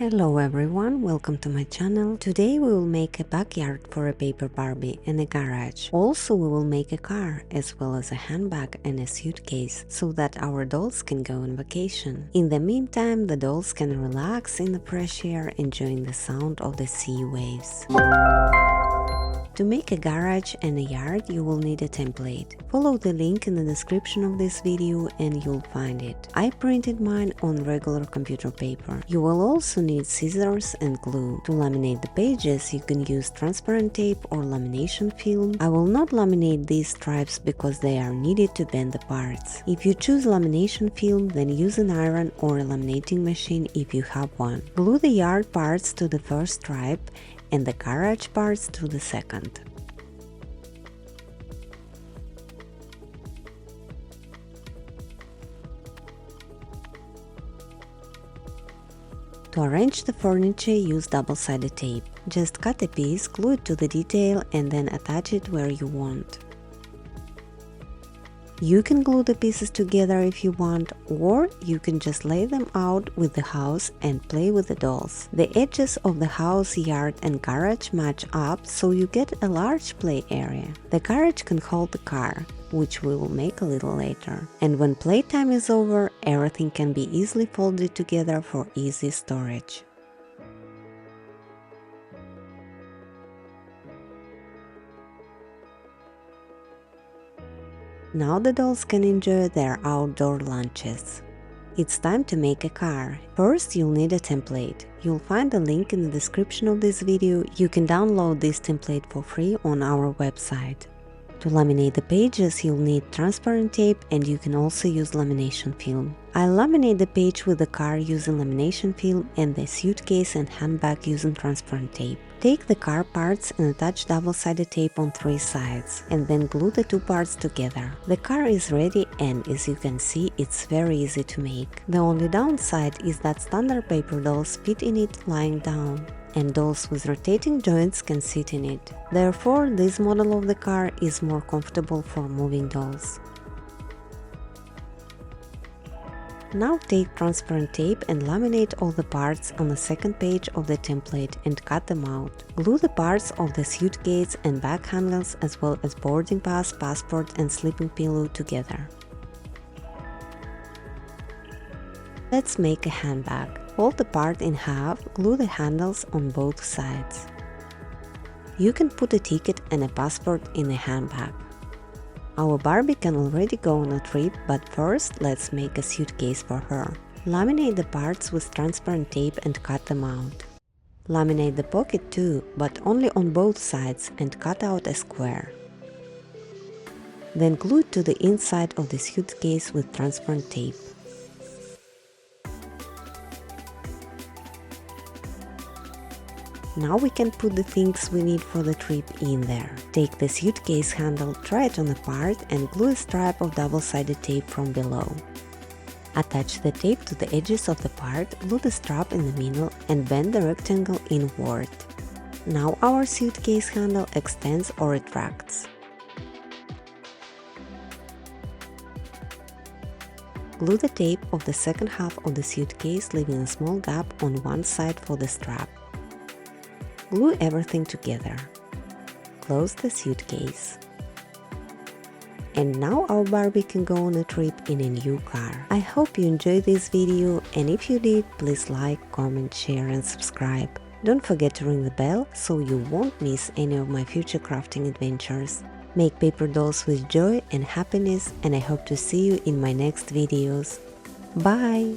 Hello everyone, welcome to my channel. Today we will make a backyard for a paper Barbie and a garage. Also we will make a car as well as a handbag and a suitcase so that our dolls can go on vacation. In the meantime, the dolls can relax in the fresh air, enjoying the sound of the sea waves. To make a garage and a yard, you will need a template. Follow the link in the description of this video and you'll find it. I printed mine on regular computer paper. You will also need scissors and glue. To laminate the pages, you can use transparent tape or lamination film. I will not laminate these stripes because they are needed to bend the parts. If you choose lamination film, then use an iron or a laminating machine if you have one. Glue the yard parts to the first stripe and the garage parts to the second. To arrange the furniture, use double-sided tape. Just cut a piece, glue it to the detail and then attach it where you want. You can glue the pieces together if you want, or you can just lay them out with the house and play with the dolls. The edges of the house, yard and garage match up, so you get a large play area. The garage can hold the car, which we will make a little later. And when playtime is over, everything can be easily folded together for easy storage. Now the dolls can enjoy their outdoor lunches. It's time to make a car. First, you'll need a template. You'll find the link in the description of this video. You can download this template for free on our website. To laminate the pages, you'll need transparent tape and you can also use lamination film. I laminate the page with the car using lamination film and the suitcase and handbag using transparent tape. Take the car parts and attach double-sided tape on 3 sides, and then glue the 2 parts together. The car is ready and, as you can see, it's very easy to make. The only downside is that standard paper dolls fit in it lying down, and dolls with rotating joints can sit in it. Therefore, this model of the car is more comfortable for moving dolls. Now take transparent tape and laminate all the parts on the second page of the template and cut them out. Glue the parts of the suitcase and bag handles as well as boarding pass, passport and sleeping pillow together. Let's make a handbag. Fold the part in half, glue the handles on both sides. You can put a ticket and a passport in a handbag. Our Barbie can already go on a trip, but first let's make a suitcase for her. Laminate the parts with transparent tape and cut them out. Laminate the pocket too, but only on both sides and cut out a square. Then glue it to the inside of the suitcase with transparent tape. Now we can put the things we need for the trip in there. Take the suitcase handle, try it on a part and glue a stripe of double-sided tape from below. Attach the tape to the edges of the part, glue the strap in the middle and bend the rectangle inward. Now our suitcase handle extends or retracts. Glue the tape of the second half of the suitcase, leaving a small gap on one side for the strap. Glue everything together. Close the suitcase. And now our Barbie can go on a trip in a new car. I hope you enjoyed this video, and if you did, please like, comment, share and subscribe. Don't forget to ring the bell so you won't miss any of my future crafting adventures. Make paper dolls with joy and happiness, and I hope to see you in my next videos. Bye!